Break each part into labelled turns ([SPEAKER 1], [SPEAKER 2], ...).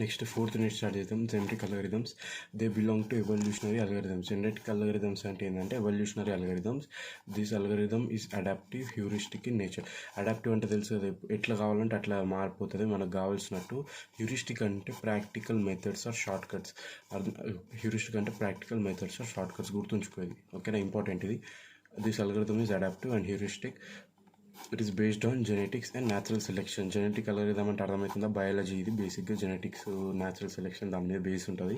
[SPEAKER 1] Next fourth unit start చేద్దాం. Genetic algorithms they belong to evolutionary algorithms. Genetic algorithms అంటే ఏంటంటే evolutionary algorithms. This algorithm is adaptive heuristic in nature. Adaptive అంటే తెలుసు కదా, ఎట్లా కావాలంటే అట్లా మారిపోతుంది మనకు కావాల్సినట్టు. హ్యూరిస్టిక్ అంటే practical methods or shortcuts. Heuristic అంటే practical methods or shortcuts, గుర్తుంచుకోవాలి. ఓకేనా, ఇంపార్టెంట్ ఇది. This algorithm is adaptive and heuristic. It is based on genetics and natural selection. Genetic algorithm అంటే అర్థమవుతుందా, బయాలజీ ఇది. బేసిక్గా జెనెటిక్స్, న్యాచురల్ సెలెక్షన్ దాని మీద బేస్ ఉంటుంది.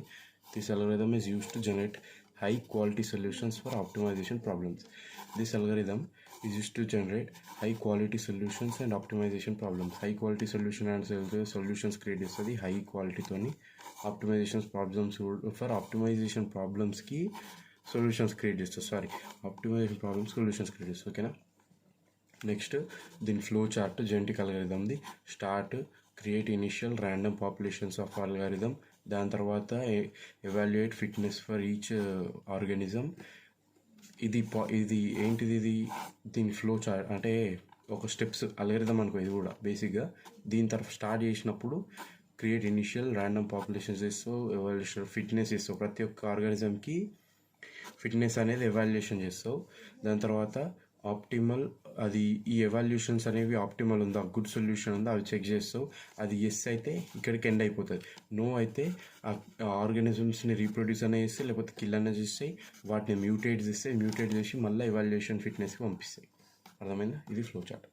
[SPEAKER 1] This algorithm is used to generate high quality solutions for optimisation problems. This algorithm is used to generate high quality solutions and optimisation problems. High quality solution and solutions create చేస్తుంది high క్వాలిటీతోని. Optimisations problems for optimisation ప్రాబ్లమ్స్కి solutions create చేస్తుంది. Optimisation problems solutions create చేస్తుంది. ఓకేనా. Next దీని flow chart genetic అల్గరిథమ్ది. Start, create initial random populations of algorithm. దాని తర్వాత evaluate fitness for each organism. ఇది ఏంటిది, ఇది దీని ఫ్లో చార్ట్ అంటే ఒక స్టెప్స్ అల్గరిథం అనుకో. ఇది కూడా బేసిక్గా దీని తర్వాత స్టార్ట్ చేసినప్పుడు క్రియేట్ ఇనిషియల్ ర్యాండమ్ పాపులేషన్స్ చేస్తావు, ఎవాల్యుయేషన్ ఫిట్నెస్ చేస్తావు. ప్రతి ఒక్క ఆర్గానిజంకి ఫిట్నెస్ అనేది ఎవాల్యుయేషన్ చేస్తావు. దాని తర్వాత ఆప్టిమల్, అది ఈ ఎవాల్యూషన్స్ అనేవి ఆప్టిమల్ ఉందా, గుడ్ సొల్యూషన్ ఉందా అవి చెక్ చేస్తావు. అది ఎస్ అయితే ఇక్కడికి ఎండ్ అయిపోతుంది. నో అయితే ఆ ఆర్గానిజమ్స్ని రీప్రొడ్యూస్ అనే చేస్తాయి, లేకపోతే కిల్ అనేది చేస్తాయి. వాటిని మ్యూటేట్ చేసి మళ్ళీ ఎవాల్యుయేషన్ ఫిట్నెస్కి పంపిస్తాయి. అర్థమైందా? ఇది flow chart.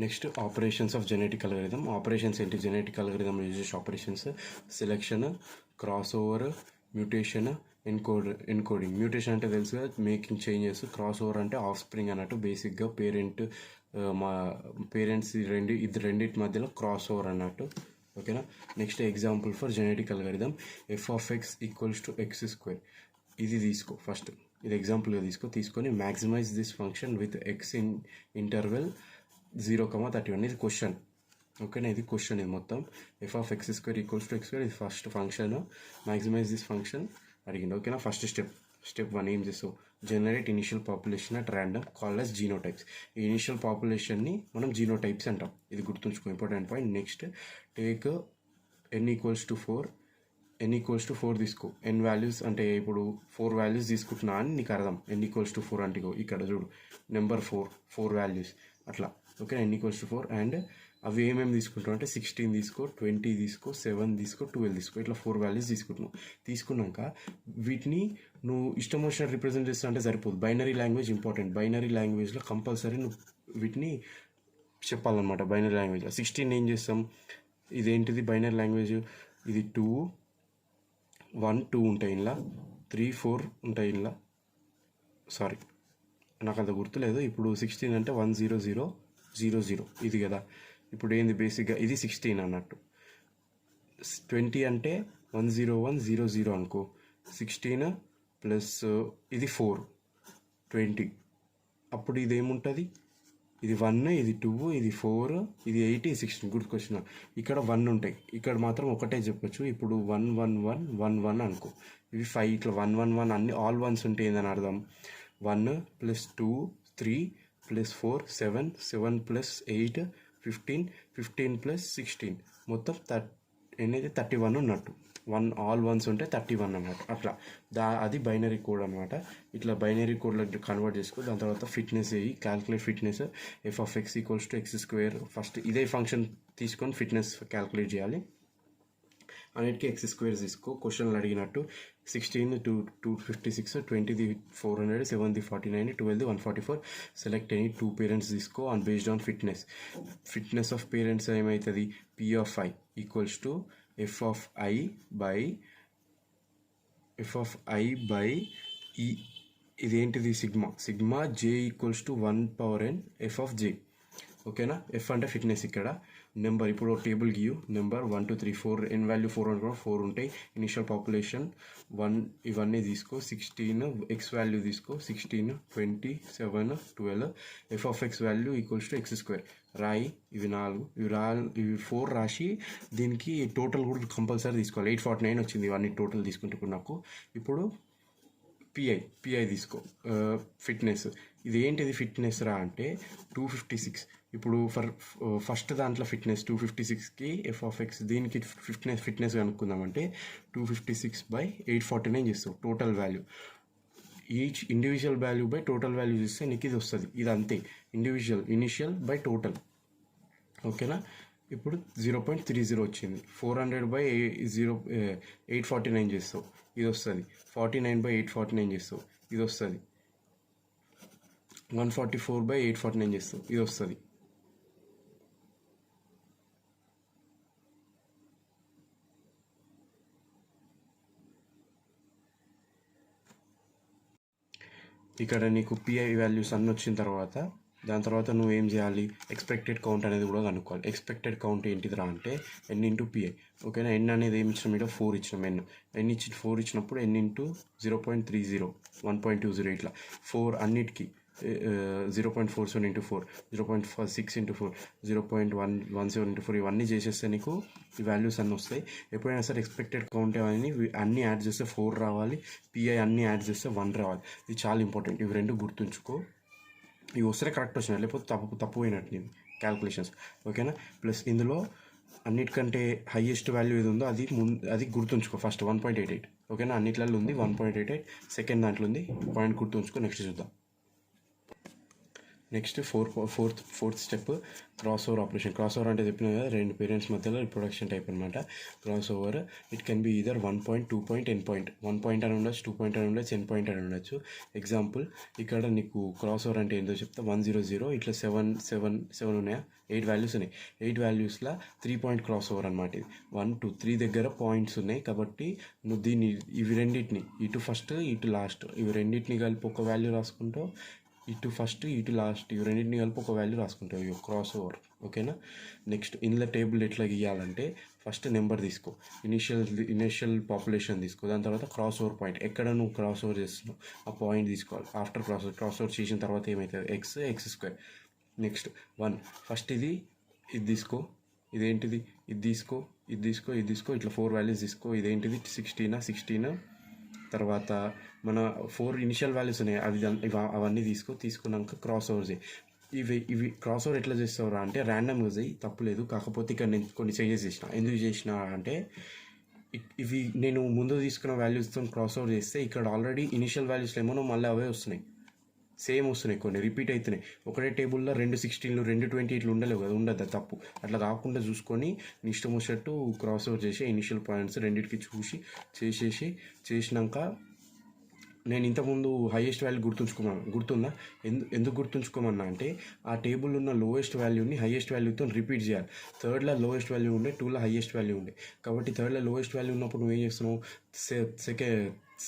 [SPEAKER 1] Next operations of genetic algorithm. Operations ఏంటి? జెనెటిక్ అల్గరిథమ్ యూజ్ చేసే operations: selection, cross over, mutation, encoding. Mutation అంటే తెలుసుగా, మేకింగ్ చేంజెస్. క్రాస్ ఓవర్ అంటే ఆఫ్ స్ప్రింగ్ అన్నట్టు. బేసిక్గా మా పేరెంట్స్ రెండింటి మధ్యలో క్రాస్ ఓవర్ అన్నట్టు. ఓకేనా. Next example for genetic algorithm: f of x equals to x square. ఇది తీసుకో ఫస్ట్, ఇది ఎగ్జాంపుల్గా తీసుకొని maximise this function with x in interval 0,31. ఇది క్వశ్చన్. ఓకేనా, ఇది క్వశ్చన్. ఇది మొత్తం f of x square equals to x square. ఇది first function. Maximise this function అడిగింది. ఓకేనా. ఫస్ట్ స్టెప్ 1 ఏం చేస్తావు? Generate initial population at random called as genotypes. ఈ ఇనిషియల్ పాపులేషన్ని మనం జీనోటైప్స్ అంటాం. ఇది గుర్తుంచుకో, important point. Next take n equals to 4 తీసుకో. n వాల్యూస్ అంటే ఇప్పుడు 4 వాల్యూస్ తీసుకుంటున్నా అని నీకు అర్థం. n ఈక్వల్స్ టు 4 అంటే ఇక్కడ చూడు, నెంబర్ 4 వాల్యూస్ అట్లా. Okay, n equals to 4. And అవి ఏమేమి తీసుకుంటావు అంటే 16 తీసుకో, 20 తీసుకో, 7 తీసుకో, 12 తీసుకో. ఇట్లా 4 వాల్యూస్ తీసుకుంటున్నావు. తీసుకున్నాక వీటిని నువ్వు ఇష్టం వచ్చిన రిప్రజెంట్ చేస్తా అంటే సరిపోదు. Binary language important. బైనరీ లాంగ్వేజ్లో కంపల్సరీ నువ్వు వీటిని చెప్పాలన్నమాట. బైనరీ లాంగ్వేజ్లో 16 ఏం చేస్తాం? ఇదేంటిది బైనరీ లాంగ్వేజ్? ఇది 2, 1, 2 ఉంటాయి ఇలా, 3, 4 ఉంటాయి ఇలా. సారీ, నాకు అంత గుర్తులేదు. ఇప్పుడు 16 అంటే 1, 0, 0, 0, 0 ఇది కదా. ఇప్పుడు ఏంది బేసిక్గా ఇది 16 అన్నట్టు. 20 అంటే 1, 0, 1, 0, 0 అనుకో. 16 ప్లస్ ఇది 4, 20. అప్పుడు ఇది ఏముంటుంది? ఇది 1, ఇది 2, ఇది 4, ఇది 8, ఇది 16. గుర్తుకొచ్చిన ఇక్కడ 1 ఉంటాయి. ఇక్కడ మాత్రం ఒకటే చెప్పొచ్చు. ఇప్పుడు 1, 1, 1, 1, 1 అనుకో. ఇవి 5. ఇట్లా 1, 1, 1 అన్ని ఆల్ 1s ఉంటాయి. ఏందని అర్థం? 1 + 2, 3 + 4, 7, 7 + 8, 15, 15 + 16 మొత్తం 31 ఉన్నట్టు. ఆల్ 1s ఉంటే 31 అన్నట్టు. అట్లా అది బైనరీ కోడ్ అనమాట. ఇట్లా బైనరీ కోడ్లో కన్వర్ట్ చేసుకో. దాని తర్వాత fitness calculate fitness. f of x equals to x square. First ఇదే ఫంక్షన్ తీసుకొని ఫిట్నెస్ క్యాల్కులేట్ చేయాలి. అన్నిటికీ x స్క్వేర్ తీసుకో. క్వశ్చన్లు అడిగినట్టు 16 256, 20 400, 7 49, 12 144. సెలెక్ట్ ఎనీ 2 పేరెంట్స్ తీసుకో and based on fitness of parents ఏమవుతుంది? p of i equals to f of i by e. ఇదేంటిది? Sigma j equals to 1/n f of j. ఓకేనా. f అంటే ఫిట్నెస్. ఇక్కడ number ఇప్పుడు టేబుల్ గీయు. నెంబర్ 1 2 3 4 n వాల్యూ 4 ఉంటాయి. Initial population 1 ఇవన్నీ తీసుకో. 16 x value తీసుకో. 16 20 7 12. f of x value equals to x square. రాయి. ఇవి 4, ఇవి 4 రాసి దీనికి టోటల్ కూడా కంపల్సరీ తీసుకోవాలి. 849 వచ్చింది ఇవన్నీ టోటల్ తీసుకుంటే. ఇప్పుడు నాకు ఇప్పుడు పిఐ తీసుకో. ఫిట్నెస్ ఇది ఏంటిది? ఫిట్నెస్ రా అంటే 256. ఇప్పుడు ఫస్ట్ దాంట్లో ఫిట్నెస్ 256కి f(x) దీనికి ఫిట్నెస్ కనుక్కుందామంటే 256/849 చేస్తావు total value. Each individual value by total value చేస్తే నీకు ఇది వస్తుంది. ఇది అంతే, ఇనిషియల్ బై టోటల్. ఓకేనా. ఇప్పుడు 0.30 వచ్చింది. 400/849 చేస్తావు, ఇది వస్తుంది. 49/849 చేస్తావు, ఇది వస్తుంది. 144/849 చేస్తావు, ఇది వస్తుంది. ఇక్కడ నీకు పిఐ వాల్యూస్ అన్నీ వచ్చిన తర్వాత దాని తర్వాత నువ్వు ఏం చేయాలి, ఎక్స్పెక్టెడ్ కౌంట్ అనేది కూడా కనుక్కోవాలి. ఎక్స్పెక్టెడ్ కౌంట్ ఏంటిదిరా అంటే n/పిఐ. ఓకేనా. n అనేది ఏమి ఇచ్చినాం, ఇక్కడ 4 ఇచ్చినాం. n 4 ఇచ్చినప్పుడు n/0.30 1.20 ఇట్లా 4 అన్నిటికీ 0.47 × 4 0.6 × 4 0.117 × 4 ఇవన్నీ చేసేస్తే నీకు ఈ వాల్యూస్ అన్నీ వస్తాయి. ఎప్పుడైనా సరే ఎక్స్పెక్టెడ్ కౌంట్ అన్నీ యాడ్ చేస్తే 4 రావాలి, పిఐ అన్నీ యాడ్ చేస్తే 1 రావాలి. ఇది చాలా ఇంపార్టెంట్. ఇవి రెండు గుర్తుంచుకో. ఇవి వస్తే కరెక్ట్ వచ్చినాయి, లేకపోతే తప్పు పోయినట్టు నీవి క్యాల్కులేషన్స్. ఓకేనా. ప్లస్ ఇందులో అన్నిటికంటే హైయెస్ట్ వాల్యూ ఏది ఉందో అది గుర్తుంచుకో. ఫస్ట్ 1.88. ఓకేనా. అన్నిట్లలో ఉంది 1.88. సెకండ్ దాంట్లో ఉంది, పాయింట్ గుర్తుంచుకో. నెక్స్ట్ చూద్దాం. Next fourth step cross over operation. Cross over అంటే చెప్పిన కదా, రెండు పేరెంట్స్ మధ్యలో రిప్రొడక్షన్ టైప్ అనమాట. Cross over it can be either 1 point, 2 point, n point. 1 point అని ఉండొచ్చు, 2 పాయింట్ అని ఉండొచ్చు, n పాయింట్ అని ఉండొచ్చు. ఎగ్జాంపుల్ ఇక్కడ నీకు క్రాస్ ఓవర్ అంటే ఏంటో చెప్తా. 100 ఇట్లా 7 ఉన్నాయా, 8 వాల్యూస్ ఉన్నాయి. 8 వాల్యూస్లో 3 పాయింట్ క్రాస్ ఓవర్ అనమాట. ఇది 1, 2, 3 దగ్గర పాయింట్స్ ఉన్నాయి. కాబట్టి నువ్వు ఇవి రెండింటిని ఇటు ఫస్ట్ ఇటు లాస్ట్ ఇవి రెండింటిని కలిపి ఒక వాల్యూ రాసుకుంటావు. ఇటు ఫస్ట్ ఇటు లాస్ట్ ఇవి రెండింటిని కలిపి ఒక వాల్యూ రాసుకుంటావు, ఇవి క్రాస్ ఓవర్. ఓకేనా. నెక్స్ట్ ఇందులో టేబుల్ ఎట్లా గీయాలంటే ఫస్ట్ నెంబర్ తీసుకో, ఇనిషియల్ పాపులేషన్ తీసుకో. దాని తర్వాత క్రాస్ ఓవర్ పాయింట్, ఎక్కడ నువ్వు క్రాస్ ఓవర్ చేస్తున్నావు ఆ పాయింట్ తీసుకోవాలి. ఆఫ్టర్ క్రాస్ ఓవర్ చేసిన తర్వాత ఏమవుతుంది, x². నెక్స్ట్ 1 ఫస్ట్ ఇది తీసుకో. ఇదేంటిది, ఇది తీసుకో. ఇట్లా 4 వాల్యూస్ తీసుకో. ఇదేంటిది 16. తర్వాత మన 4 ఇనిషియల్ వాల్యూస్ ఉన్నాయి, అవన్నీ తీసుకున్నాక క్రాస్ ఓవర్ చేయి. ఇవి క్రాస్ ఓవర్ ఎట్లా చేస్తావురా అంటే ర్యాండమ్గా చేయి, తప్పులేదు. కాకపోతే ఇక్కడ నేను కొన్ని చేంజెస్ చేసిన. ఎందుకు చేసిన అంటే ఇవి నేను ముందు తీసుకున్న వాల్యూస్తో క్రాస్ ఓవర్ చేస్తే ఇక్కడ ఆల్రెడీ ఇనిషియల్ వాల్యూస్లో ఏమో మళ్ళీ అవే వస్తున్నాయి, సేమ్ వస్తున్నాయి, కొన్ని రిపీట్ అవుతున్నాయి. ఒకటే టేబుల్లో 2 16లు 2 20 ఇట్లా ఉండలేవు కదా, ఉండదు, తప్పు. అట్లా కాకుండా చూసుకొని నీ ఇష్టం వచ్చేట్టు క్రాస్ ఓవర్ చేసి ఇనిషియల్ పాయింట్స్ రెండింటికి చేసినాక నేను ఇంతకుముందు హైయెస్ట్ వాల్యూ గుర్తుందా? ఎందుకు గుర్తుంచుకోమన్నా అంటే ఆ టేబుల్ ఉన్న లోయెస్ట్ వాల్యూని హైయెస్ట్ వాల్యూతో రిపీట్ చేయాలి. 3ర్డ్లో లోయెస్ట్ వాల్యూ ఉండే, 2లో హైయెస్ట్ వాల్యూ ఉండే. కాబట్టి 3ర్డ్లో లోయెస్ట్ వాల్యూ ఉన్నప్పుడు నువ్వు ఏం చేస్తున్నావు,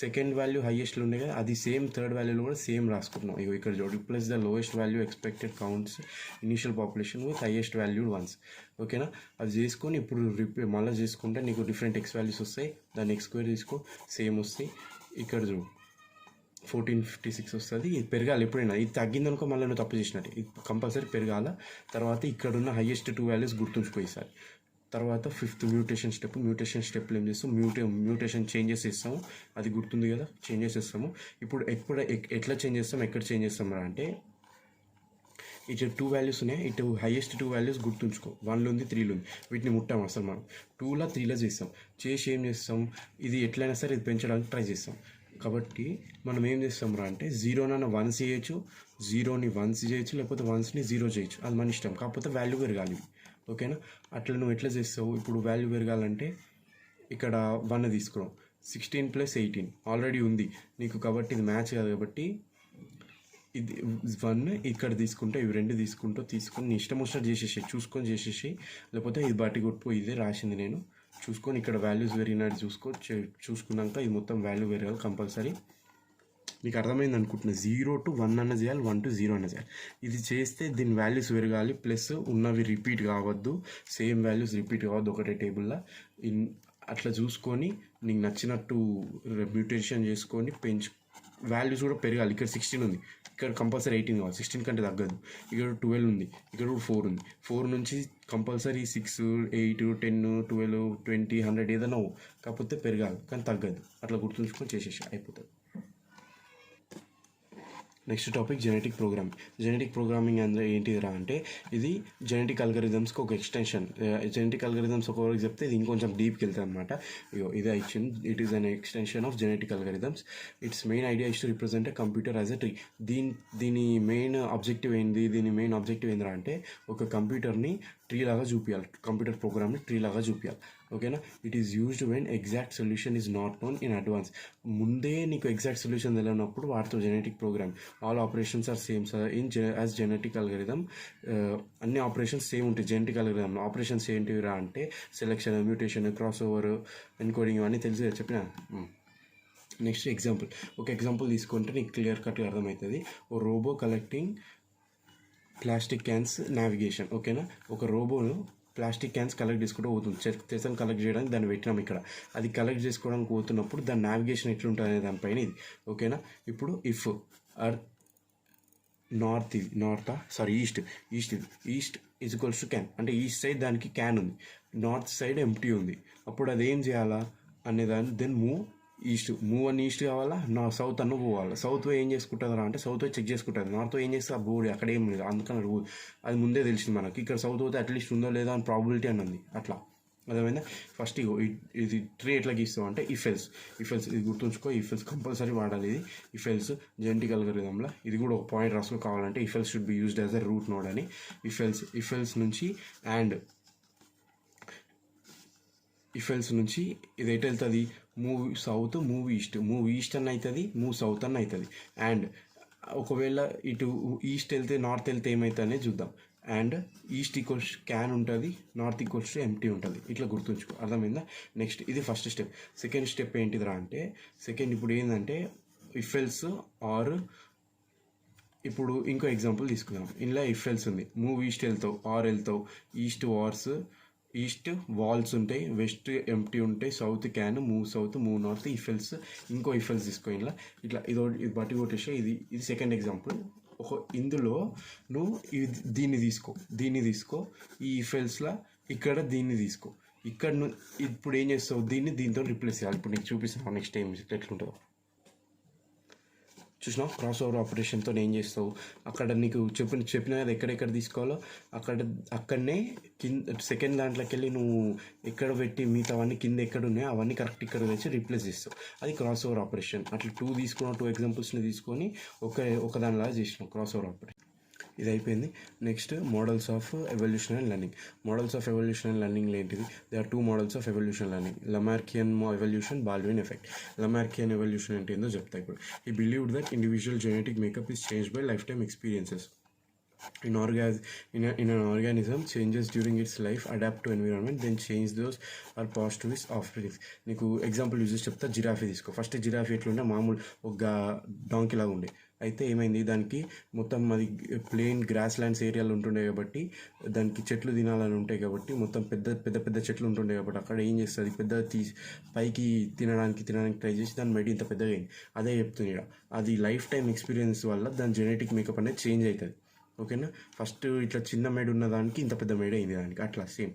[SPEAKER 1] సెకండ్ వాల్యూ హైయెస్ట్లో ఉండే కదా, అది సేమ్ 3ర్డ్ వాల్యూలో కూడా సేమ్ రాసుకుంటున్నావు. ఇగో ఇక్కడ చూడు, replace the lowest value expected counts initial population with highest valued once. ఓకేనా. అది చేసుకొని ఇప్పుడు మళ్ళీ చేసుకుంటే నీకు డిఫరెంట్ x వాల్యూస్ వస్తాయి. దాన్ని x² తీసుకో, సేమ్ వస్తాయి. ఇక్కడ చూడు 1456 వస్తుంది. ఇది పెరగాలి ఎప్పుడైనా. ఇది తగ్గిందనుకో మళ్ళీ నువ్వు తప్పు చేసినట్టు. ఇది కంపల్సరీ పెరగాల. తర్వాత ఇక్కడున్న హైయెస్ట్ 2 వాల్యూస్ గుర్తుంచుకో ఈసారి. తర్వాత 5th మ్యూటేషన్ స్టెప్లో ఏం చేస్తాం, మ్యూటేషన్ చేంజెస్ ఇస్తాము. అది గుర్తుంది కదా, చేంజెస్ ఇస్తాము. ఇప్పుడు ఎట్లా చేంజ్ చేస్తాం, ఎక్కడ చేంజ్ చేస్తాం అంటే ఇటు 2 వాల్యూస్ ఉన్నాయి, ఇటు హైయెస్ట్ 2 వాల్యూస్ గుర్తుంచుకో. 1లో ఉంది, 3లో ఉంది. వీటిని ముట్టాం అసలు మనం. 2లో 3లో చేస్తాం. చేసి ఏం చేస్తాం, ఇది ఎట్లయినా సరే ఇది పెంచడానికి ట్రై చేస్తాం. కాబట్టి మనం ఏం చేస్తాం అంటే 0ని 1 చేయొచ్చు, 0ని 1 చేయొచ్చు, లేకపోతే 1ని 0 చేయొచ్చు. అది మన ఇష్టం. కాకపోతే వాల్యూ పెరగాలి. ఓకేనా. అట్లా నువ్వు ఎట్లా చేస్తావు, ఇప్పుడు వాల్యూ పెరగాలంటే ఇక్కడ 1 తీసుకున్నావు. 16 + 18 ఆల్రెడీ ఉంది నీకు, కాబట్టి ఇది మ్యాచ్ కాదు. కాబట్టి ఇది 1 ఇక్కడ తీసుకుంటే ఇవి 2 తీసుకొని నీ ఇష్టం వచ్చినట్టు చూసుకొని చేసేసి, లేకపోతే ఇది బట్టి కొట్టుకో. ఇదే రాసింది నేను, చూసుకొని ఇక్కడ వాల్యూస్ పెరిగినట్టు చూసుకున్నాక ఇది మొత్తం వాల్యూ పెరగాలి కంపల్సరీ. మీకు అర్థమైంది అనుకుంటున్నా. 0 to 1 అన్న చేయాలి, 1 to 0 అన్న చేయాలి. ఇది చేస్తే దీని వాల్యూస్ పెరగాలి, ప్లస్ ఉన్నవి రిపీట్ కావద్దు, సేమ్ వాల్యూస్ రిపీట్ కావద్దు ఒకటే టేబుల్లో. అట్లా చూసుకొని నీకు నచ్చినట్టు మ్యూటేషన్ చేసుకొని వాల్యూస్ కూడా పెరగాలి. ఇక్కడ 16 ఉంది, ఇక్కడ కంపల్సరీ 18 కావాలి, 16 కంటే తగ్గదు. ఇక్కడ 12 ఉంది, ఇక్కడ కూడా 4 ఉంది. 4 నుంచి కంపల్సరీ 6, 8, 10, 12, 20, 100 ఏదైనా కాకపోతే పెరగాలి, కానీ తగ్గదు. అట్లా గుర్తుంచుకొని చేసేసి అయిపోతుంది. Next topic genetic programming. Genetic programming అంటే ఏంటిదిరా అంటే ఇది జెనెటిక్ అల్గరిథమ్స్కి ఒక ఎక్స్టెన్షన్. జెనెటిక్ అల్గరిథమ్స్ ఒకవరకు చెప్తే ఇది ఇంకొంచెం డీప్కి వెళ్తుంది అనమాట. ఇదే ఇచ్చింది. It is an extension of genetic algorithms. It's main idea is to represent a computer as a tree. దీని మెయిన్ ఆబ్జెక్టివ్ ఏందిరా అంటే ఒక కంప్యూటర్ని ట్రీ లాగా చూపించాలి, కంప్యూటర్ ప్రోగ్రామ్ని ట్రీ లాగా చూపించాలి. ఓకేనా. It is used when exact solution is not known in advance. ముందే నీకు ఎగ్జాక్ట్ సొల్యూషన్ తెలియనప్పుడు వాటితో genetic program. All operations are same as genetic algorithm. అన్ని ఆపరేషన్స్ సేమ్ ఉంటాయి జెనెటిక్ అల్గరిథమ్. ఆపరేషన్స్ ఏంటివిరా అంటే selection, mutation, cross over, encoding ఇవన్నీ తెలిసి చెప్పిన. Next example. ఒక ఎగ్జాంపుల్ తీసుకుంటే నీకు క్లియర్ కట్గా అర్థమవుతుంది. ఓ robot collecting plastic cans navigation. ఓకేనా. ఒక రోబోను ప్లాస్టిక్ క్యాన్స్ కలెక్ట్ చేసుకుంటూ పోతుంది. చెత్తను కలెక్ట్ చేయడానికి దాన్ని పెట్టినాం ఇక్కడ. అది కలెక్ట్ చేసుకోవడానికి పోతున్నప్పుడు దాని నావిగేషన్ ఎట్లుంటుంది అనే దానిపైన ఇది. ఓకేనా. ఇప్పుడు if east east is equals to can అంటే ఈస్ట్ సైడ్ దానికి క్యాన్ ఉంది, నార్త్ సైడ్ ఎంప్టీ ఉంది. అప్పుడు అది ఏం చేయాలా అనేదాన్ని దెన్ మూవ్ అని ఈస్ట్ కావాలా, సౌత్ అన్న పోవాలి. సౌత్ వే ఏం చేసుకుంటుందా అంటే సౌత్ వే చెక్ చేసుకుంటుంది. నార్త్ వే ఏం చేస్తే ఆ బోర్డు అక్కడ ఏం లేదు, అందుకని అది ముందే తెలిసింది మనకి. ఇక్కడ సౌత్ పోతే అట్లీస్ట్ ఉందో లేదా అని ప్రాబిలిటీ అన్నది. అట్లా అదేమైందా. ఫస్ట్ ఇది ట్రీ ఎట్లా గీస్తాం అంటే ఇఫెల్స్ ఇది గుర్తుంచుకో. ఇఫెల్స్ కంపల్సరీ వాడాలి. ఇది ఇఫెల్స్ జెనెటిక్ అల్గరిథంలో ఇది కూడా ఒక పాయింట్ రాసుకో కావాలంటే. If else should be used as a root node అని. ఇఫెల్స్ నుంచి అండ్ ఇఫెల్స్ నుంచి ఇది ఎటు వెళ్తుంది, మూవ్ సౌత్, మూవ్ ఈస్ట్ అని అవుతుంది, మూవ్ సౌత్ అని అవుతుంది. అండ్ ఒకవేళ ఇటు ఈస్ట్ వెళ్తే నార్త్ వెళ్తే ఏమవుతుందనే చూద్దాం. అండ్ ఈస్ట్ ఈక్వల్స్ క్యాన్ ఉంటుంది, నార్త్ ఈక్వల్స్ ఎంప్టీ ఉంటుంది. ఇట్లా గుర్తుంచుకో. అర్థమైందా. నెక్స్ట్ ఇది ఫస్ట్ స్టెప్. సెకండ్ స్టెప్ ఏంటిదిరా అంటే ఇప్పుడు ఏంటంటే ఇఫెల్స్ ఆర్ ఇప్పుడు ఇంకో ఎగ్జాంపుల్ తీసుకుందాం. ఇందులో ఇఫెల్స్ ఉంది. మూవ్ ఈస్ట్ వెళ్తావు, ఈస్ట్ వార్స్, ఈస్ట్ వాల్స్ ఉంటాయి, వెస్ట్ ఎంప్టీ ఉంటాయి, south can, move south, move north. ఇంకో ఇఫెల్స్ తీసుకో. ఇట్లా ఇది బట్టి కొట్టేస్తే ఇది సెకండ్ ఎగ్జాంపుల్. ఇందులో నువ్వు దీన్ని తీసుకో. ఈ ఇఫెల్స్లో ఇక్కడ దీన్ని తీసుకో. ఇక్కడ ఇప్పుడు ఏం చేస్తావు, దీంతో రిప్లేస్ చేయాలి. ఇప్పుడు నీకు చూపిస్తాను నెక్స్ట్ టైం ఎట్లుంటుందో. చూసినావు క్రాస్ ఓవర్ ఆపరేషన్తో ఏం చేస్తావు, అక్కడ నీకు చెప్పిన కదా ఎక్కడెక్కడ తీసుకోవాలో అక్కడనే సెకండ్ దాంట్లోకి వెళ్ళి నువ్వు ఎక్కడ పెట్టి మిగతావన్నీ కింద ఎక్కడ ఉన్నాయో అవన్నీ కరెక్ట్ ఇక్కడ తెచ్చి రీప్లేస్ చేస్తావు. అది క్రాస్ ఓవర్ ఆపరేషన్. అట్లా 2 ఎగ్జాంపుల్స్ని తీసుకొని ఒక దానిలాగా చేసినావు క్రాస్ ఓవర్ ఆపరేషన్. ఇది అయిపోయింది. Next models of evolution and learning. Models of evolution and learning ఏంటిది? They are 2 models of evolution learning. Lamarckian evolution, Baldwin effect. Lamarckian evolution అంటే ఏందో చెప్తా ఇప్పుడు. He believed that individual genetic makeup is changed by lifetime experiences. In an organism, changes during its life adapt to environment, then change those are passed to its offspring. నీకు example use చేసి చెప్తా. Giraffe తీసుకో. First giraffe ఎట్లుండే, మామూలు ఒక donkey లాగా ఉండే. అయితే ఏమైంది, దానికి మొత్తం అది ప్లెయిన్ గ్రాస్ ల్యాండ్స్ ఏరియాలో ఉంటుండే కాబట్టి దానికి చెట్లు తినాలని ఉంటాయి కాబట్టి మొత్తం పెద్ద చెట్లు ఉంటుండే కాబట్టి అక్కడ ఏం చేస్తుంది, పైకి తినడానికి ట్రై చేసి దాని మెడ ఇంత పెద్దగా అయింది. అదే చెప్తుంది. అది లైఫ్ టైం ఎక్స్పీరియన్స్ వల్ల దాని జెనెటిక్ మేకప్ అనేది చేంజ్ అవుతుంది. ఓకేనా. ఫస్ట్ ఇట్లా చిన్న మేడ ఉన్న దానికి ఇంత పెద్ద మేడ అయింది దానికి. అట్లా సేమ్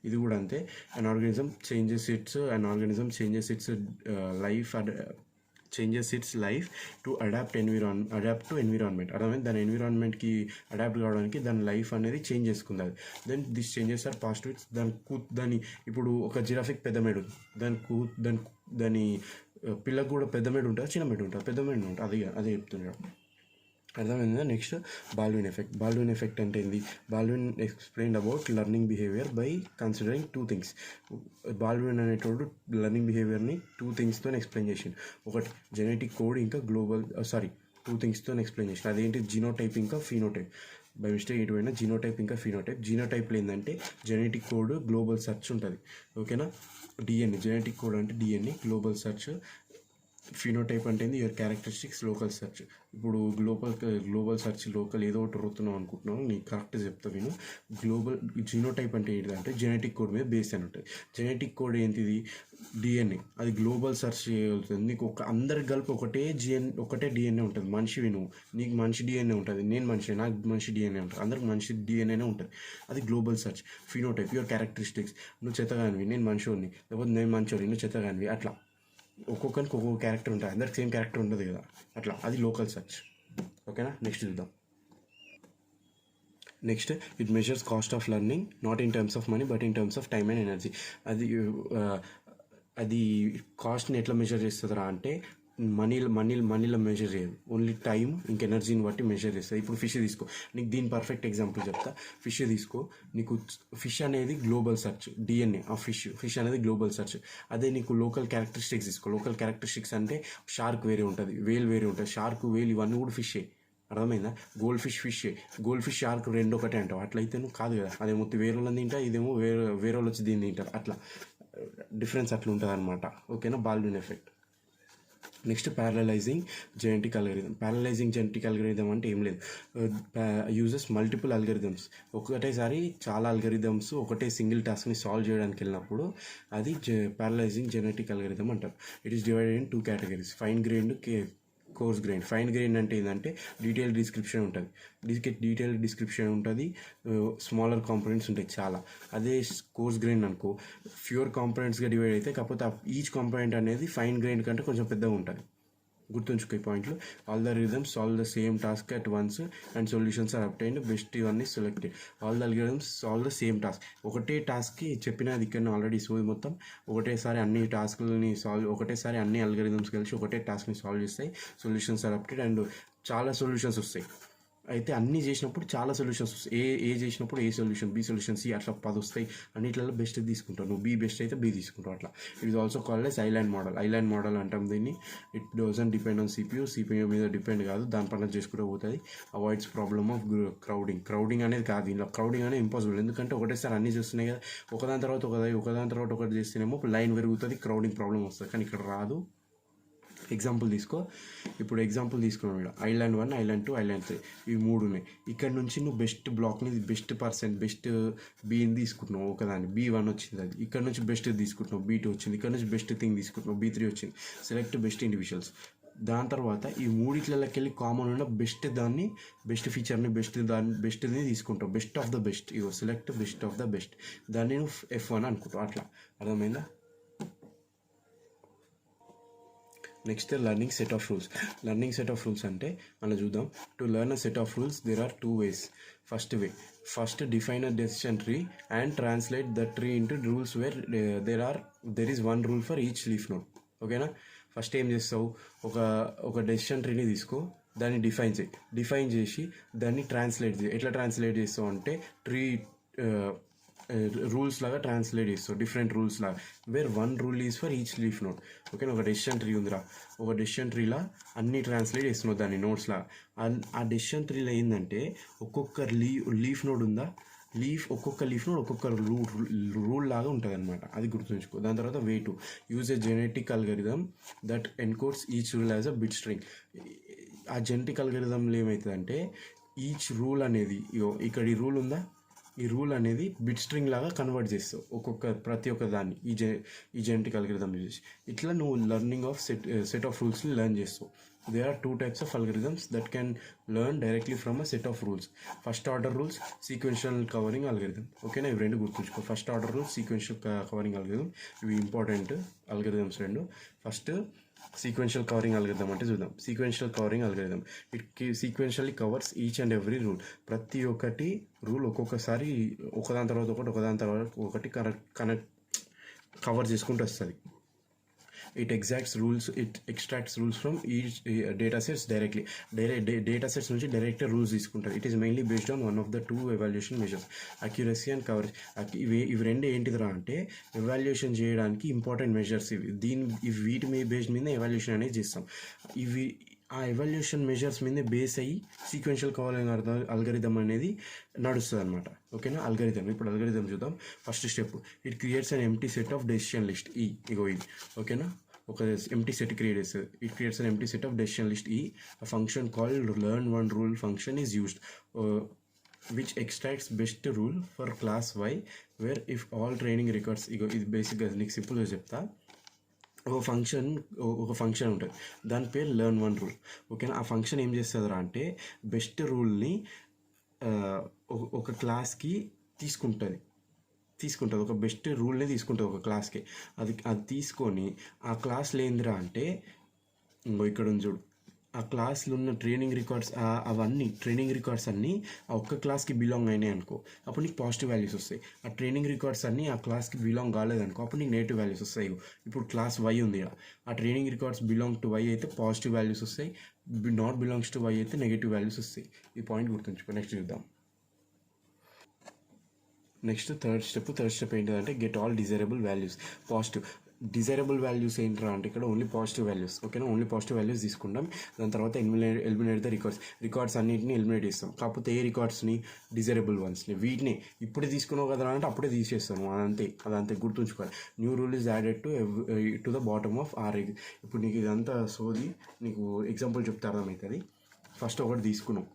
[SPEAKER 1] ఇది కూడా అంతే. an organism changes its life to adapt to environment. అర్థమైంది. దాని ఎన్విరాన్మెంట్కి అడాప్ట్ కావడానికి దాని లైఫ్ అనేది చేంజ్ చేసుకుంది. అది then this changes are passed with దాని ఇప్పుడు ఒక జిరాఫీకి పెద్ద మేడ ఉంది, దాని పిల్లకు కూడా పెద్ద మేడ ఉంటుంది, చిన్న మేడ ఉంటుంది, పెద్ద మేడ ఉంటుంది. అదే చెప్తున్నాడు. అర్థమైందా. నెక్స్ట్ బాల్డ్విన్ ఎఫెక్ట్ అంటే ఏంది? Baldwin explained about learning behaviour by considering 2 things. Baldwin అనేటోడు లెర్నింగ్ బిహేవియర్ని 2 thingsతో ఎక్స్ప్లెయిన్ చేసిండు. ఒకటి జెనెటిక్ కోడ్, ఇంకా 2 thingsతో ఎక్స్ప్లెయిన్ చేసిండు. అదేంటి, జీనోటైప్ ఇంకా ఫీనోటైప్. బై మిస్టేక్ ఎటువైనా జీనోటైప్ ఇంకా ఫీనోటైప్. జీనోటైప్లో ఏంటంటే జెనెటిక్ కోడ్, గ్లోబల్ సెర్చ్ ఉంటుంది. ఓకేనా. డిఎన్ఏ జెనెటిక్ కోడ్ అంటే డిఎన్ఏ, గ్లోబల్ సెర్చ్. ఫినోటైప్ అంటే యువర్ క్యారెక్టరిస్టిక్స్, లోకల్ సెర్చ్. ఇప్పుడు గ్లోబల్ సెర్చ్, లోకల్ ఏదో ఒకటి రుతున్నావు అనుకుంటున్నావు, నీకు కరెక్ట్ చెప్తా విను. జీనోటైప్ అంటే ఏంటిదంటే జెనెటిక్ కోడ్ మీద బేస్ అని ఉంటుంది. జెనెటిక్ కోడ్ ఏంటిది, డిఎన్ఏ. అది గ్లోబల్ సెర్చ్ చేయగలుగుతుంది. నీకు అందరికి కలిపి ఒకటే డిఎన్ఏ ఉంటుంది. మనిషివి నువ్వు, నీకు మనిషి డిఎన్ఏ ఉంటుంది, నేను మనిషి, నాకు మనిషి డిఎన్ఏ ఉంటుంది, అందరికి మనిషి డిఎన్ఏనే ఉంటుంది. అది global search. Phenotype your characteristics. నువ్వు చెత్తగానివి, నేను మనిషిని, లేకపోతే నేను మంచోని, నువ్వు చెత్తగానివి. అట్లా ఒక్కొక్కరికి ఒక్కొక్క క్యారెక్టర్ ఉంటుంది, అందరికి సేమ్ క్యారెక్టర్ ఉండదు కదా. అట్లా అది లోకల్ సెర్చ్. ఓకేనా. నెక్స్ట్ చూద్దాం. Next, it measures cost of learning not in terms of money but in terms of time and energy. అది కాస్ట్ని ఎట్లా మెజర్ చేస్తుందిరా అంటే మనీలో మెజర్ చేయదు, ఓన్లీ టైం ఇంక ఎనర్జీని బట్టి మెజర్ చేస్తుంది. ఇప్పుడు ఫిష్ తీసుకో, నీకు దీని పర్ఫెక్ట్ ఎగ్జాంపుల్ చెప్తా. ఫిష్ తీసుకో, నీకు ఫిష్ అనేది గ్లోబల్ సర్చ్, డిఎన్ఏ ఆ ఫిష్ అనేది గ్లోబల్ సర్చ్. అదే నీకు లోకల్ క్యారెక్టరిస్టిక్స్ తీసుకో. లోకల్ క్యారెక్టరిస్టిక్స్ అంటే షార్క్ వేరే ఉంటుంది, వేల్ వేరే ఉంటుంది. షార్క్, వేల్ ఇవన్నీ కూడా ఫిషే, అర్థమైందా. గోల్డ్ ఫిషే, గోల్డ్ ఫిష్ షార్క్ రెండు ఒకటే అంటావు, అట్లయితే నువ్వు కాదు కదా. అదేమో వేరే వాళ్ళని తింటా, ఇదేమో వేరే వాళ్ళు వచ్చి దీన్ని తింటారు. అట్లా డిఫరెన్స్ అట్లా ఉంటుంది అనమాట. ఓకేనా. Baldwin effect. Next, parallelising genetic algorithm. Parallelising genetic algorithm అంటే ఏం లేదు, యూజెస్ మల్టిపుల్ అల్గరిథమ్స్. ఒకటేసారి చాలా అల్గరిథమ్స్ ఒకటే సింగిల్ టాస్క్ని సాల్వ్ చేయడానికి వెళ్ళినప్పుడు అది ప్యారలైజింగ్ జెనెటిక్ అల్గరిథం అంటారు. It is divided in 2 categories, fine grained, coarse grain. Fine grain అంటే ఏంటంటే డీటెయిల్ డిస్క్రిప్షన్ ఉంటుంది, డీటెయిల్ డిస్క్రిప్షన్ ఉంటుంది, స్మాలర్ కాంపోనెంట్స్ ఉంటాయి చాలా. అదే కోర్స్ గ్రెయిన్ అనుకో, ఫ్యూర్ కాంపోనెంట్స్గా డివైడ్ అయితే, కాకపోతే ఈచ్ కాంపోనెంట్ అనేది ఫైన్ గ్రెయిన్ కంటే కొంచెం పెద్దగా ఉంటుంది. గుర్తుంచుకో ఈ పాయింట్లు. Algorithms solve the same task at once and solutions are obtained, best ఇవన్నీ selected. All the algorithms solve the same task. ఒకటే టాస్క్కి చెప్పినది ఇక్కడ ఆల్రెడీ సోది మొత్తం. ఒకటేసారి అన్ని టాస్క్లని ఒకటేసారి అన్ని అల్గరిథమ్స్ కలిసి ఒకటే టాస్క్ని సాల్వ్ చేస్తాయి. సొల్యూషన్స్ ఆర్ అప్టెడ్ అండ్ చాలా సొల్యూషన్స్ వస్తాయి. అయితే అన్నీ చేసినప్పుడు చాలా సొల్యూషన్స్ వస్తాయి. ఏ చేసినప్పుడు A solution, B solution, C, అట్లా 10 వస్తాయి. అన్నిట్లలో బెస్ట్ తీసుకుంటావు నువ్వు. బి బెస్ట్ అయితే బి తీసుకుంటావు. అట్లా it is also called as island model. Island model అంటాం దీన్ని. It doesn't depend on CPU మీద డిపెండ్ కాదు, దాని పైన చేసుకుంటూ పోతుంది. అవాయిడ్స్ ప్రాబ్లమ్ ఆఫ్ క్రౌడింగ్ అనేది కాదు. ఇలా క్రౌడింగ్ అనేది ఇంపాసిబుల్, ఎందుకంటే ఒకటేసారి అన్నీ చేస్తున్నాయి కదా. ఒకదాని తర్వాత ఒకటి చేస్తేనేమో లైన్ పెరుగుతుంది, క్రౌడింగ్ ప్రాబ్లం వస్తుంది. కానీ ఇక్కడ రాదు. ఎగ్జాంపుల్ తీసుకో. ఇప్పుడు ఎగ్జాంపుల్ తీసుకున్నాం ఇక్కడ, ఐలాండ్ 1, ఐలాండ్ 2, ఐలాండ్ 3 ఇవి 3 ఉన్నాయి. ఇక్కడ నుంచి నువ్వు బెస్ట్ బ్లాక్ని, బెస్ట్ బీని తీసుకుంటున్నావు ఒకదాన్ని, B1 వచ్చింది. అది ఇక్కడ నుంచి బెస్ట్ తీసుకుంటున్నావు, B2 వచ్చింది. ఇక్కడ నుంచి బెస్ట్ థింగ్ తీసుకుంటున్నావు, B3 వచ్చింది. Select best individuals. దాని తర్వాత ఈ మూడిట్లకి వెళ్ళి కామన్ ఉన్న బెస్ట్ ఫీచర్ని, బెస్ట్ని తీసుకుంటావు. Best of the best. ఇగో select best of the best. దాన్ని నువ్వు F1 అనుకుంటావు. అట్లా అర్థమైందా. Next, learning set of rules. Learning set of rules అంటే మనం చూద్దాం. To learn a set of rules there are 2 ways. First define a decision tree and translate the tree into rules where there is 1 rule for each leaf node. ఓకేనా. First ఏం చేస్తావు, ఒక decision ట్రీని తీసుకో, దాన్ని డిఫైన్ చేసి దాన్ని translate చేయి. ఎట్లా ట్రాన్స్లేట్ చేస్తావు అంటే ట్రీ రూల్స్ లాగా ట్రాన్స్లేట్ చేస్తావు, డిఫరెంట్ రూల్స్ లాగా, where 1 rule is for each leaf node. ఓకేనా. ఒక డెసిషన్ ట్రీ ఉందిరా, ఒక డెసిషన్ ట్రీలా అన్నీ ట్రాన్స్లేట్ చేస్తున్నావు దాన్ని నోట్స్ లాగా. ఆ డెసిషన్ ట్రీలో ఏంటంటే ఒక్కొక్క లీఫ్ నోడ్ ఉందా, ఒక్కొక్క లీఫ్ నోడ్ ఒక్కొక్క రూల్ లాగా ఉంటుంది అనమాట. అది గుర్తుంచుకో. దాని తర్వాత way to use a genetic algorithm that encodes each rule as a bit string. ఆ జెనెటిక్ అల్గరిథంలో ఏమవుతుందంటే ఈచ్ రూల్ అనేది, ఇక్కడ ఈ రూల్ ఉందా, ఈ రూల్ అనేది బిట్ స్ట్రింగ్ లాగా కన్వర్ట్ చేస్తావు ప్రతి ఒక్క దాన్ని ఈ జెనెటిక్ అల్గరిథం యూజ్ చేసి. ఇట్లా నువ్వు లర్నింగ్ ఆఫ్ సెట్ ఆఫ్ రూల్స్ని లెర్న్ చేస్తావు. There are 2 types of algorithms that can learn directly from a set of rules. First order rules, sequential covering algorithm. ఓకేనా. ఇవి రెండు గుర్తుంచుకో. First order rules, sequential covering algorithm, ఇవి important algorithms రెండు. First sequential covering algorithm అంటే చూద్దాం. Sequential covering algorithm it sequentially covers each and every rule. ప్రతి ఒక్కటి రూల్ ఒక్కొక్కసారి ఒకదాని తర్వాత ఒకటి కవర్ చేసుకుంటూ వస్తుంది. It extracts rules from each datasets directly. Datasets నుంచి డైరెక్ట్ రూల్స్ తీసుకుంటారు. It is mainly based on 1 of the 2 evaluation measures, accuracy and coverage. ఇవి రెండు ఏంటిదిరా అంటే ఎవాల్యుయేషన్ చేయడానికి ఇంపార్టెంట్ మెజర్స్. వీటి మీద బేస్డ్ మీద ఎవాల్యుయేషన్ అనేది చేస్తాం. ఆ ఎవాల్యుయేషన్ మెజర్స్ మీద బేస్ అయ్యి సీక్వెన్షియల్ కవరింగ్ అల్గరిథం అనేది నడుస్తుంది అనమాట. ఓకేనా. ఇప్పుడు అల్గరిథం చూద్దాం. First step, it creates an empty set of decision list ఈ. ఓకేనా. ఒక ఎంప్టీ సెట్ క్రియేట్ చేస్తుంది. It creates an empty set of decision list ఈ. A function called learn 1 rule function is used which extracts best rule for class Y where if all training records. ఇది బేసిక్గా నీకు సింపుల్గా చెప్తా. ఒక function ఉంటుంది, దాని పేరు లెర్న్ 1 rule. ఓకేనా. ఆ ఫంక్షన్ ఏం చేస్తుందిరా అంటే బెస్ట్ రూల్ని ఒక క్లాస్కి తీసుకుంటుంది, ఒక బెస్ట్ రూల్ని తీసుకుంటుంది ఒక క్లాస్కి. అది తీసుకొని ఆ క్లాస్లో ఏందిరా అంటే ఇక్కడ ఉంది చూడు, ఆ క్లాస్లో ఉన్న ట్రైనింగ్ రికార్డ్స్ అవన్నీ ట్రైనింగ్ రికార్డ్స్ అన్నీ ఆ ఒక్క క్లాస్కి బిలాంగ్ అయినాయి అనుకో, అప్పుడు నీకు పాజిటివ్ వాల్యూస్ వస్తాయి. ఆ ట్రైనింగ్ రికార్డ్స్ అన్నీ ఆ క్లాస్కి బిలాంగ్ కాలేదనుకో, అప్పుడు నీకు నెగిటివ్ వాల్యూస్ వస్తాయి. ఇప్పుడు క్లాస్ వై ఉంది, ఆ training records belong to Y అయితే పాజిటివ్ వాల్యూస్ వస్తాయి, నాట్ బిలాంగ్స్ టు వై అయితే నెగిటివ్ వాల్యూస్ వస్తాయి. ఈ పాయింట్ గుర్తుంచుకో. నెక్స్ట్ చూద్దాం. నెక్స్ట్ థర్డ్ స్టెప్ ఏంటంటే get all desirable values. Positive desirable values ఏంట్రా అంటే ఇక్కడ ఓన్లీ పాజిటివ్ వాల్యూస్. ఓకేనా, ఓన్లీ పాజిటివ్ వాల్యూస్ తీసుకుంటాం. దాని తర్వాత ఎలిమినేట్ ద రికార్డ్స్ అన్నింటిని ఎలిమినేట్ చేస్తాం. కాకపోతే ఏ రికార్డ్స్ని? డిజైరబుల్ వన్స్ని. వీటిని ఇప్పుడే తీసుకున్నావు కదా అంటే అప్పుడే తీసేస్తాను, అదంతే గుర్తుంచుకోవాలి. New rule is added to the bottom of R. ఇప్పుడు నీకు ఇదంతా సోది, నీకు ఎగ్జాంపుల్ చెప్తే అర్థమవుతుంది. ఫస్ట్ ఒకటి తీసుకున్నాం,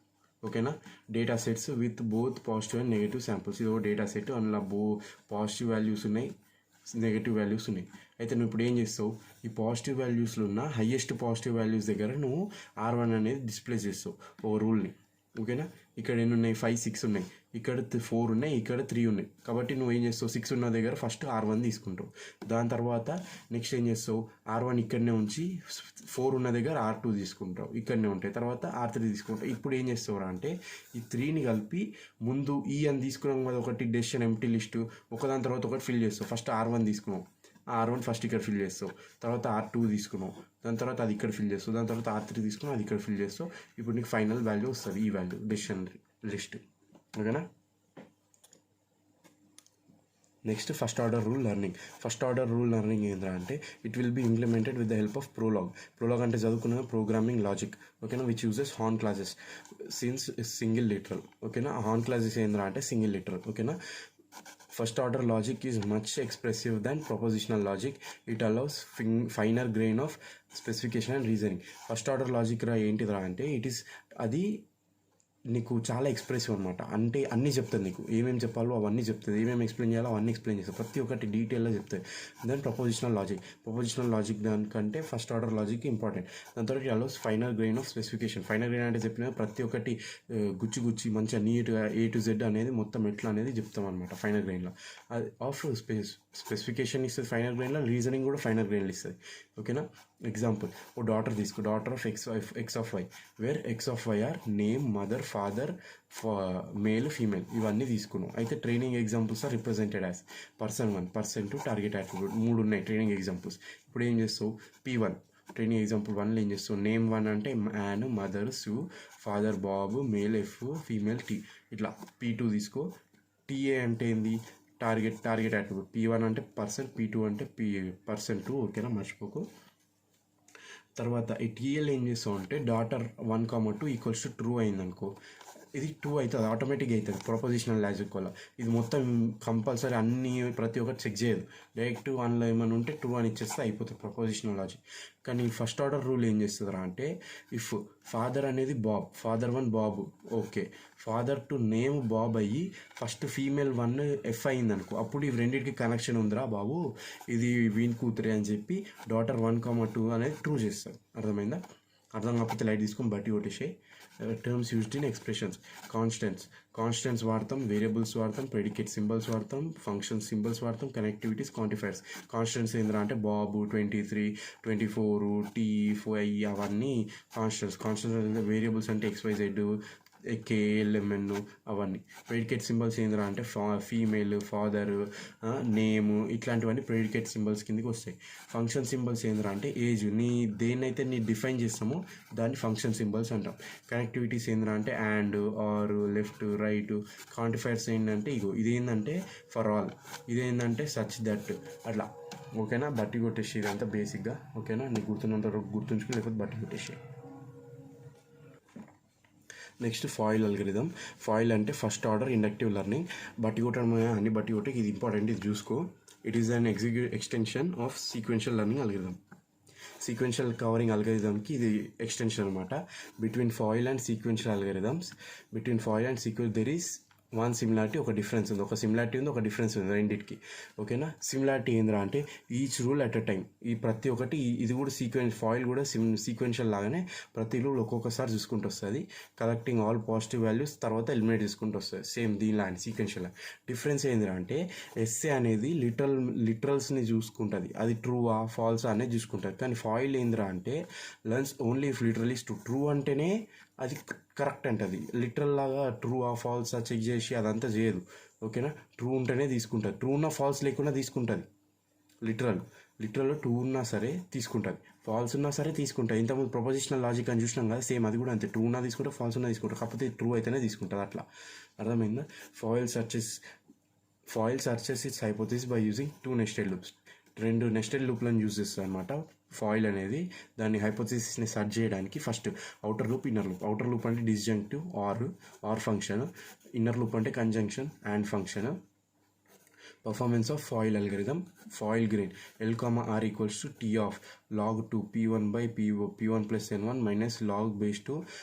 [SPEAKER 1] ఓకేనా, data sets with both positive and negative samples. ఇది ఒక డేటా సెట్, అందులో పాజిటివ్ వాల్యూస్ ఉన్నాయి, నెగిటివ్ వాల్యూస్ ఉన్నాయి. అయితే నువ్వు ఇప్పుడు ఏం చేస్తావు? ఈ పాజిటివ్ వాల్యూస్లో ఉన్న హయ్యెస్ట్ పాజిటివ్ వాల్యూస్ దగ్గర నువ్వు R1 అనేది డిస్ప్లే చేస్తావు ఓ రూల్ని. ఓకేనా, ఇక్కడ ఎన్ని ఉన్నాయి? 5, 6 ఉన్నాయి. ఇక్కడ 4 ఉన్నాయి, ఇక్కడ 3 ఉన్నాయి. కాబట్టి నువ్వు ఏం చేస్తావు? 6 ఉన్న దగ్గర ఫస్ట్ R1 తీసుకుంటావు. దాని తర్వాత నెక్స్ట్ ఏం చేస్తావు? R1 ఇక్కడనే ఉంచి 4 ఉన్న దగ్గర R2 తీసుకుంటావు, ఇక్కడనే ఉంటాయి. తర్వాత R3 తీసుకుంటావు. ఇప్పుడు ఏం చేస్తావురా అంటే ఈ 3ని కలిపి ముందు అని తీసుకున్నాం కదా ఒకటి డెసిషన్ ఎంప్టీ లిస్టు, ఒకదాని తర్వాత ఒకటి ఫిల్ చేస్తావు. ఫస్ట్ R1 తీసుకున్నావు, R1 ఫస్ట్ ఇక్కడ ఫిల్ చేస్తావు. తర్వాత R2 తీసుకున్నావు, దాని తర్వాత అది ఇక్కడ ఫిల్ చేస్తావు. దాని తర్వాత R3 తీసుకున్నావు, అది ఇక్కడ ఫిల్ చేస్తావు. ఇప్పుడు నీకు ఫైనల్ వాల్యూ వస్తుంది, ఈ వాల్యూ డెసిషన్ లిస్ట్. ఓకేనా. Next first order rule learning ఏంటంటే it will be implemented with the help of Prolog అంటే చదువుకున్న ప్రోగ్రామింగ్ లాజిక్. ఓకేనా, which uses Horn clauses since single literal. ఓకేనా, హార్న్ క్లాసెస్ ఏంటంటే సింగిల్ లిటరల్. ఓకేనా, first order logic is much expressive than propositional logic. It allows finer grain of specification and reasoning. First order logic ఏంటిదిరా అంటే అది నీకు చాలా expressive అనమాట. అంటే అన్నీ చెప్తుంది, నీకు ఏమేమి చెప్పాలో అవన్నీ చెప్తుంది, ఏమేమి ఎక్స్ప్లెయిన్ చేయాలో అవన్నీ ఎక్స్ప్లెయిన్ చేస్తుంది, ప్రతి ఒక్కటి డీటెయిల్గా చెప్తుంది. దెన్ ప్రపోజిషనల్ లాజిక్ దానికంటే ఫస్ట్ ఆర్డర్ లాజిక్ ఇంపార్టెంట్. దాని తర్వాత allows final grain of specification. Final grain అంటే చెప్పిన ప్రతి ఒక్కటి గుచ్చి మంచిగా నీట్గా A to Z అనేది మొత్తం ఎట్లా అనేది చెప్తాం అనమాట ఫైనల్ గ్రెయిన్లో. ఆఫ్ స్పెసిఫికేషన్ ఇస్తుంది ఫైనల్ గ్రెయిన్లో, రీజనింగ్ కూడా ఫైనల్ గ్రెయిన్లో ఇస్తుంది. ఓకేనా, ఎగ్జాంపుల్ ఓ డాటర్ తీసుకో, daughter of X of Y, where X of Y are name, mother, father, male, female, ఇవన్నీ తీసుకున్నాం. అయితే training examples are represented as person 1, person 2, target attribute. 3 ఉన్నాయి ట్రైనింగ్ ఎగ్జాంపుల్స్. ఇప్పుడు ఏం చేస్తావు? P1 ట్రైనింగ్ ఎగ్జాంపుల్ 1లో ఏం చేస్తావు? నేమ్ 1 అంటే మ్యాన్, మదర్ సు, ఫాదర్ బాబు, మేల్ F, ఫీమేల్ T. ఇట్లా P2 తీసుకో. TA అంటే ఏంది? Target attribute. P1 అంటే పర్సన్, P2 అంటే పర్సన్ 2. ఓకేనా, మర్చిపోకు. తర్వాత ఈ టీఎల్ ఏం చేస్తావు అంటే డాటర్ 1, 2 = ట్రూ అయిందనుకో, ఇది 2 అవుతుంది, ఆటోమేటిక్గా అవుతుంది ప్రపోజిషనల్ లాజిక్ వల్ల. ఇది మొత్తం కంపల్సరీ అన్నీ ప్రతి ఒక్కటి చెక్ చేయదు, డైరెక్ట్ 1లో ఏమైనా ఉంటే 2 అని ఇచ్చేస్తే అయిపోతుంది ప్రపోజిషనల్ లాజిక్. కానీ ఫస్ట్ ఆర్డర్ రూల్ ఏం చేస్తుందిరా అంటే ఇఫ్ ఫాదర్ అనేది Bob, father 1 Babu, okay, father to name Bob అయ్యి ఫస్ట్ ఫీమేల్ 1 F అయిందనుకో, అప్పుడు ఇవి రెండింటికి కనెక్షన్ ఉందిరా బాబు, ఇది వీన్ కూతురే అని చెప్పి డాటర్ 1, 2 అనేది ట్రూ చేస్తారు. అర్థమైందా? అర్థం కాకపోతే లైట్ తీసుకొని బట్టి కొట్టేసే. Terms used in expressions. Constants వాడతాం, వేరియబుల్స్ వాడతాం, ప్రెడికేట్ సింబల్స్ వాడతాం, ఫంక్షన్ సింబల్స్ వాడతాం, కనెక్టివిటీస్, క్వాంటిఫైర్స్. కాన్స్టెంట్స్ ఏంద్రా అంటే బాబు, 23, 24, T5 అవన్నీ కాన్స్టెంట్స్. వేరియబుల్స్ అంటే XYZ, KLMN అవన్నీ. ప్రెడికేట్ సింబల్స్ ఏంద్రా అంటే ఫీమేల్, ఫాదర్, నేమ్, ఇట్లాంటివన్నీ ప్రెడికేట్ సింబల్స్ కిందకి వస్తాయి. ఫంక్షన్ సింబల్స్ ఏంద్రా అంటే ఏజ్, దేన్నైతే డిఫైన్ చేస్తామో దాన్ని ఫంక్షన్ సింబల్స్ అంటాం. కనెక్టివిటీస్ ఏంద్రా అంటే అండ్, ఆర్, లెఫ్ట్, రైట్. క్వాంటిఫైర్స్ ఏంటంటే ఇదేంటంటే ఫర్ ఆల్, ఇదేంటంటే సచ్ దట్, అట్లా. ఓకేనా, బట్టి కొట్టేసి ఇదంతా బేసిక్గా. ఓకేనా, నీకు గుర్తున్నంత గుర్తుంచుకుని, లేకపోతే బట్టి కొట్టేసి. Next FOIL algorithm. ఫాయిల్ అంటే ఫస్ట్ ఆర్డర్ ఇండక్టివ్ లెర్నింగ్. బట్టి కొట్టడం అన్ని బట్టి కొట్టి, ఇది ఇంపార్టెంట్, ఇది చూసుకో. It is an extension of sequential learning algorithm. Sequential covering అల్గరిథంకి ఇది ఎక్స్టెన్షన్ అనమాట. Between FOIL and sequential algorithms, there is one similarity ఒక డిఫరెన్స్ ఉంది, ఒక సిమిలారిటీ ఉంది, ఒక డిఫరెన్స్ ఉంది రెండింటికి. ఓకేనా. సిమిలారిటీ ఏంద్రా అంటే each rule at a time. ఈ ప్రతి ఒక్కటి ఇది కూడా ఫాయిల్ కూడా సీక్వెన్షియల్ లాగానే ప్రతి రూల్ ఒక్కొక్కసారి చూసుకుంటూ వస్తుంది, కలెక్టింగ్ ఆల్ పాజిటివ్ వాల్యూస్, తర్వాత ఎలిమినేట్ చేసుకుంటూ వస్తుంది. Same దీనిలాంటి sequential. డిఫరెన్స్ ఏంద్రా అంటే ఎస్ఏ అనేది లిటరల్స్ని చూసుకుంటుంది, అది ట్రూవా ఫాల్సా అనేది చూసుకుంటుంది. కానీ ఫాయిల్ ఏంద్రా అంటే learns only if literal is true అంటేనే అది కరెక్ట్ అంటది. లిటరల్ లాగా ట్రూ ఆ ఫాల్సా చెక్ చేసి అదంతా చేయదు. ఓకేనా. ట్రూ ఉంటేనే తీసుకుంటుంది, ట్రూ ఉన్న ఫాల్స్ లేకుండా తీసుకుంటుంది. లిటరల్ ట్రూ ఉన్నా సరే తీసుకుంటుంది, ఫాల్స్ ఉన్నా సరే తీసుకుంటుంది. ఇంతకుముందు ప్రొపోజిషనల్ లాజిక్ అని చూసినాం కదా, సేమ్ అది కూడా అంతే. ట్రూ ఉన్నా తీసుకుంటే, ఫాల్స్ ఉన్నా తీసుకుంటారు, కాకపోతే ట్రూ అయితేనే తీసుకుంటుంది. అట్లా అర్థమైందా. FOIL searches its hypothesis by using 2 nested loops. 2 nested లూప్లను యూజ్ చేస్తుంది అనమాట ఫాయిల్ అనేది. దాన్ని హైపోథిసిస్ని సర్చ్ చేయడానికి first outer loop, inner loop. Outer loop అంటే disjunctive or function, inner loop అంటే conjunction and function. Performance of FOIL algorithm. FOIL gain L, R equals to T of log 2 P1 by P1 plus N1 minus log base two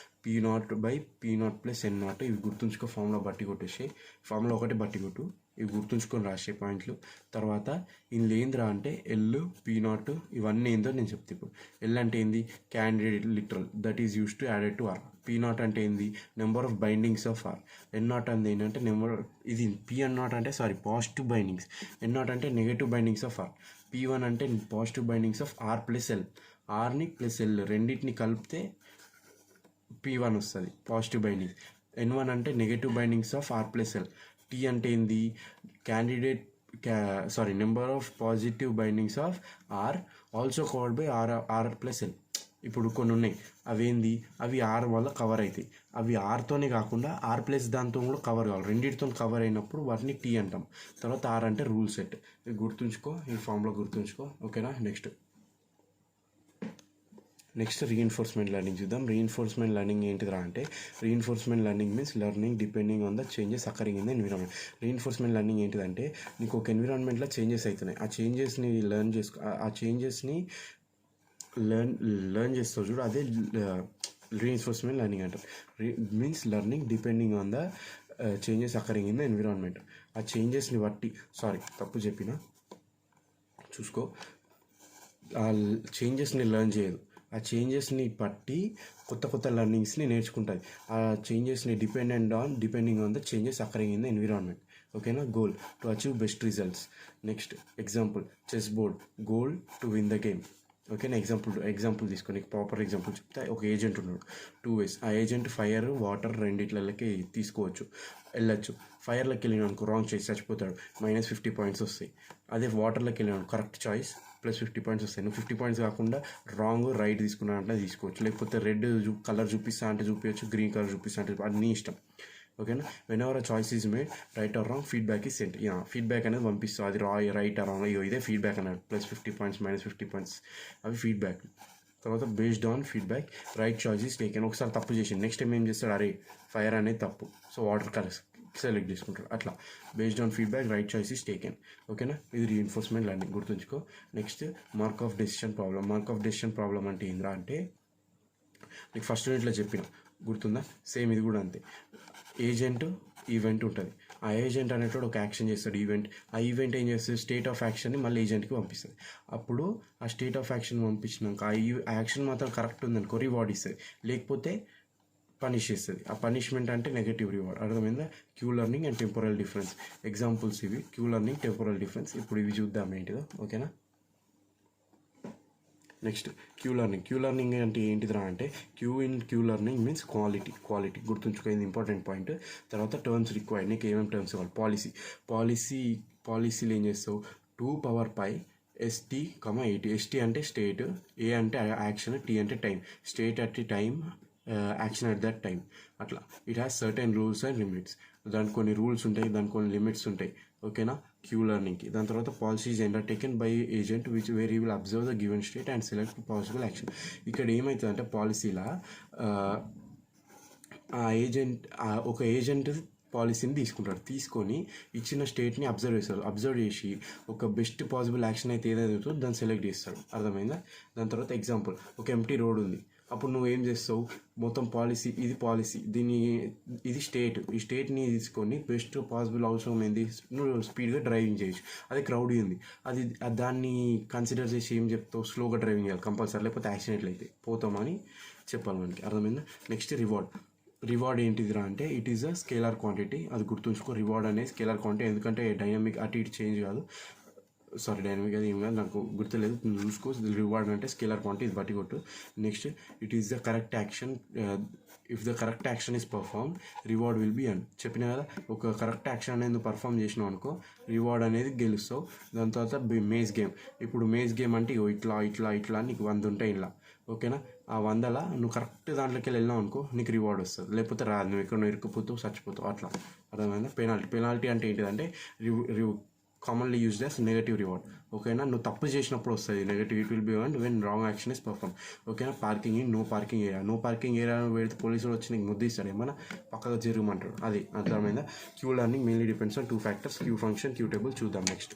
[SPEAKER 1] P0 by P0 plus N0. ఇవి గుర్తుంచుకో, formula బట్టి కొట్టేసి, formula ఒకటి బట్టి కొట్టు, ఇవి గుర్తుంచుకొని రాసే పాయింట్లు. తర్వాత ఇందులో ఏంద్రా అంటే ఎల్, P0 ఇవన్నీ ఏందో నేను చెప్తాను ఇప్పుడు. ఎల్ అంటే ఏంది, candidate literal, that is use to added to R. P0 అంటే ఏంది, number of bindings of R. N0 అంటే ఏంటంటే ఇది P0 అంటే పాజిటివ్ బైండింగ్స్, N0 అంటే negative bindings of R. P1 అంటే positive bindings of R plus L. ఆర్ని plus L రెండింటిని కలిపితే P1 వస్తుంది, పాజిటివ్ బైండింగ్స్. N1 అంటే negative bindings of R plus L. T అంటే ఏంది, number of positive bindings of R also covered by R plus L. ఇప్పుడు కొన్ని ఉన్నాయి, అవేంది, అవి ఆర్ వల్ల కవర్ అవుతాయి. అవి ఆర్తోనే కాకుండా ఆర్ ప్లస్ దాంతో కూడా కవర్ కావాలి, రెండింటితో కవర్ అయినప్పుడు వాటిని టీ అంటాం. తర్వాత ఆర్ అంటే రూల్ సెట్. ఇది గుర్తుంచుకో, ఈ ఫామ్లో గుర్తుంచుకో. ఓకేనా. నెక్స్ట్ రీఎన్ఫోర్స్మెంట్ లెర్నింగ్ చూద్దాం. రీఎన్ఫోర్స్మెంట్ లెర్నింగ్ ఏంటిదా అంటే, reinforcement learning means learning depending on the changes occurring in the environment. Reinforcement learning ఏంటిదంటే, నీకు ఒక ఎన్విరాన్మెంట్లో చేంజెస్ అవుతున్నాయి, ఆ చేంజెస్ని ఆ చేంజెస్ని లెర్న్ చేస్తావు చూడు, అదే రీఎన్ఫోర్స్మెంట్ లెర్నింగ్ అంటారు. Means learning depending on the changes occurring in the environment. ఆ చేంజెస్ని బట్టి, తప్పు చెప్పిన చూసుకో, ఆ చేంజెస్ని లెర్న్ చేయదు, ఆ చేంజెస్ని బట్టి కొత్త లెర్నింగ్స్ని నేర్చుకుంటుంది. ఆ చేంజెస్ని depending on the changes occurring in the environment. ఓకేనా. Goal to achieve best results. Next example, chess board, goal to win the game. ఓకేనా. ఎగ్జాంపుల్ తీసుకొని ప్రాపర్ ఎగ్జాంపుల్ చెప్తే, ఒక ఏజెంట్ ఉన్నాడు, 2 ways. ఆ ఏజెంట్ ఫైర్, వాటర్ రెండిట్లకి వెళ్ళచ్చు. ఫైర్లోకి వెళ్ళిన అనుకో రాంగ్ చాయిస్, చచ్చిపోతాడు, -50 points వస్తాయి. అదే వాటర్లోకి వెళ్ళినాడు కరెక్ట్ చాయిస్, +50 points వస్తాయి. నువ్వు 50 points కాకుండా రాంగ్ రైట్ తీసుకున్నా అంటే తీసుకోవచ్చు, లేకపోతే రెడ్ కలర్ చూపిస్తా అంటే చూపించవచ్చు, గ్రీన్ కలర్ చూపిస్తా అంటే అది నీ ఇష్టం. ఓకేనా. Whenever a choice is made, right are wrong, feedback is cent. Feedback అనేది పంపిస్తావు, అది రైట్ ఆర్ రాంగ్, ఇదే ఫీడ్బ్యాక్ అన్నాడు. +50 points, -50 points అవి ఫీడ్బ్యాక్. తర్వాత based on feedback right choice is taken. ఒకసారి తప్పు చేసింది, నెక్స్ట్ టైం ఏం చేస్తాడు, అరే ఫైర్ అనేది తప్పు, సో వాటర్ కలర్ సెలెక్ట్ చేసుకుంటాడు. అట్లా based on feedback right choice is taken. ఓకేనా. ఇది రీఎన్ఫోర్స్మెంట్ లెర్నింగ్ గుర్తుంచుకో. Next Markov decision problem. Markov decision problem అంటే ఏంద్రా అంటే, నీకు ఫస్ట్ యూనిట్లో చెప్పిన గుర్తుందా, సేమ్ ఇది కూడా అంతే. ఏజెంట్, ఈవెంట్ ఉంటుంది. ఆ ఏజెంట్ అనేటోడు ఒక యాక్షన్ చేస్తాడు, ఆ ఈవెంట్ ఏం చేస్తుంది, స్టేట్ ఆఫ్ యాక్షన్ని మళ్ళీ ఏజెంట్కి పంపిస్తుంది. అప్పుడు ఆ స్టేట్ ఆఫ్ యాక్షన్ పంపించినాక ఆ యాక్షన్ మాత్రం కరెక్ట్ ఉందనుకో రివార్డ్ ఇస్తుంది, లేకపోతే పనిష్ చేస్తుంది. ఆ పనిష్మెంట్ అంటే నెగటివ్ రివార్డ్. అర్థమైందా. Q learning and temporal difference examples ఇవి. Q learning, temporal difference. ఇప్పుడు ఇవి చూద్దాం ఏంటిదో. ఓకేనా. నెక్స్ట్ క్యూ లెర్నింగ్ అంటే ఏంటిదిరా అంటే, క్యూ లెర్నింగ్ మీన్స్ క్వాలిటీ గుర్తుంచుకోయింది, ఇంపార్టెంట్ పాయింట్. తర్వాత టర్మ్స్ రిక్వైర్డ్, నీకు ఏమేమి టర్మ్స్ ఇవ్వాలి, పాలసీలు ఏం చేస్తావు, 2 ST, 80. ST అంటే స్టేట్, A అంటే యాక్షన్, T అంటే time. State at the time, action at that time. అట్లా it has certain rules and limits. దానికి కొన్ని రూల్స్ ఉంటాయి, దానికి కొన్ని లిమిట్స్ ఉంటాయి. ఓకేనా. క్యూ లెర్నింగ్కి. దాని తర్వాత policies taken by agent where you will observe the given state and select possible action. ఇక్కడ ఏమవుతుందంటే పాలసీలా ఒక ఏజెంట్ పాలసీని తీసుకొని ఇచ్చిన స్టేట్ని అబ్జర్వ్ చేసి ఒక బెస్ట్ పాసిబుల్ యాక్షన్ అయితే ఏదైతే దాన్ని సెలెక్ట్ చేస్తాడు. అర్థమైందా. దాని తర్వాత ఎగ్జాంపుల్, ఒక ఎంప్టీ రోడ్ ఉంది, అప్పుడు నువ్వు ఏం చేస్తావు, మొత్తం పాలసీ ఇది స్టేట్, ఈ స్టేట్ని తీసుకొని బెస్ట్ పాసిబుల్ అవసరం ఏంది, నువ్వు స్పీడ్గా డ్రైవింగ్ చేయొచ్చు. అది క్రౌడీ ఉంది, దాన్ని కన్సిడర్ చేసి ఏం చెప్తావు, స్లోగా డ్రైవింగ్ చేయాలి కంపల్సరీ, లేకపోతే యాక్సిడెంట్లు అయితే పోతామని చెప్పాలి మనకి. అర్థమైందా? నెక్స్ట్ రివార్డ్ ఏంటిదిరా అంటే it is a scalar quantity. అది గుర్తుంచుకో, రివార్డ్ అనేది స్కేలార్ క్వాంటిటీ, ఎందుకంటే డైనమిక్ అటు ఇటు చేంజ్ కాదు. డైనమిక్ అది ఏం కాదు, నాకు గుర్తులేదు, చూసుకో. రివార్డ్ అంటే స్కేలార్ క్వాంటిటీ, ఇది బట్టి కొట్టు. Next it is the correct action, if the correct action is perform reward will be an. చెప్పిన కదా, ఒక కరెక్ట్ యాక్షన్ అనేది నువ్వు పర్ఫామ్ చేసినావు అనుకో రివార్డ్ అనేది గెలుస్తావు. దాని తర్వాత మేజ్ గేమ్. ఇప్పుడు మేజ్ గేమ్ అంటే ఇట్లా నీకు 100 ఉంటాయి ఇలా, ఓకేనా? ఆ 100ల నువ్వు కరెక్ట్ దాంట్లోకి వెళ్ళినావు అనుకో నీకు రివార్డ్ వస్తుంది, లేకపోతే రాదు, నువ్వు ఎక్కడ ఇరుక్కుపోతావు, చచ్చిపోతావు, అట్లా. అర్థమైందా? పెనాల్టీ అంటే ఏంటిదంటే commonly used as negative reward, ఓకేనా? నువ్వు తప్పు చేసినప్పుడు వస్తుంది negative, it will be earned when wrong action is perform, ఓకేనా? Parking in no parking area పెడితే పోలీసులు వచ్చి నీకు ముద్దిస్తాడు, ఏమన్నా పక్కగా జరగమంటాడు. అది అర్థమైందా? Q learning mainly depends on 2 factors, Q function, Q table. చూద్దాం నెక్స్ట్.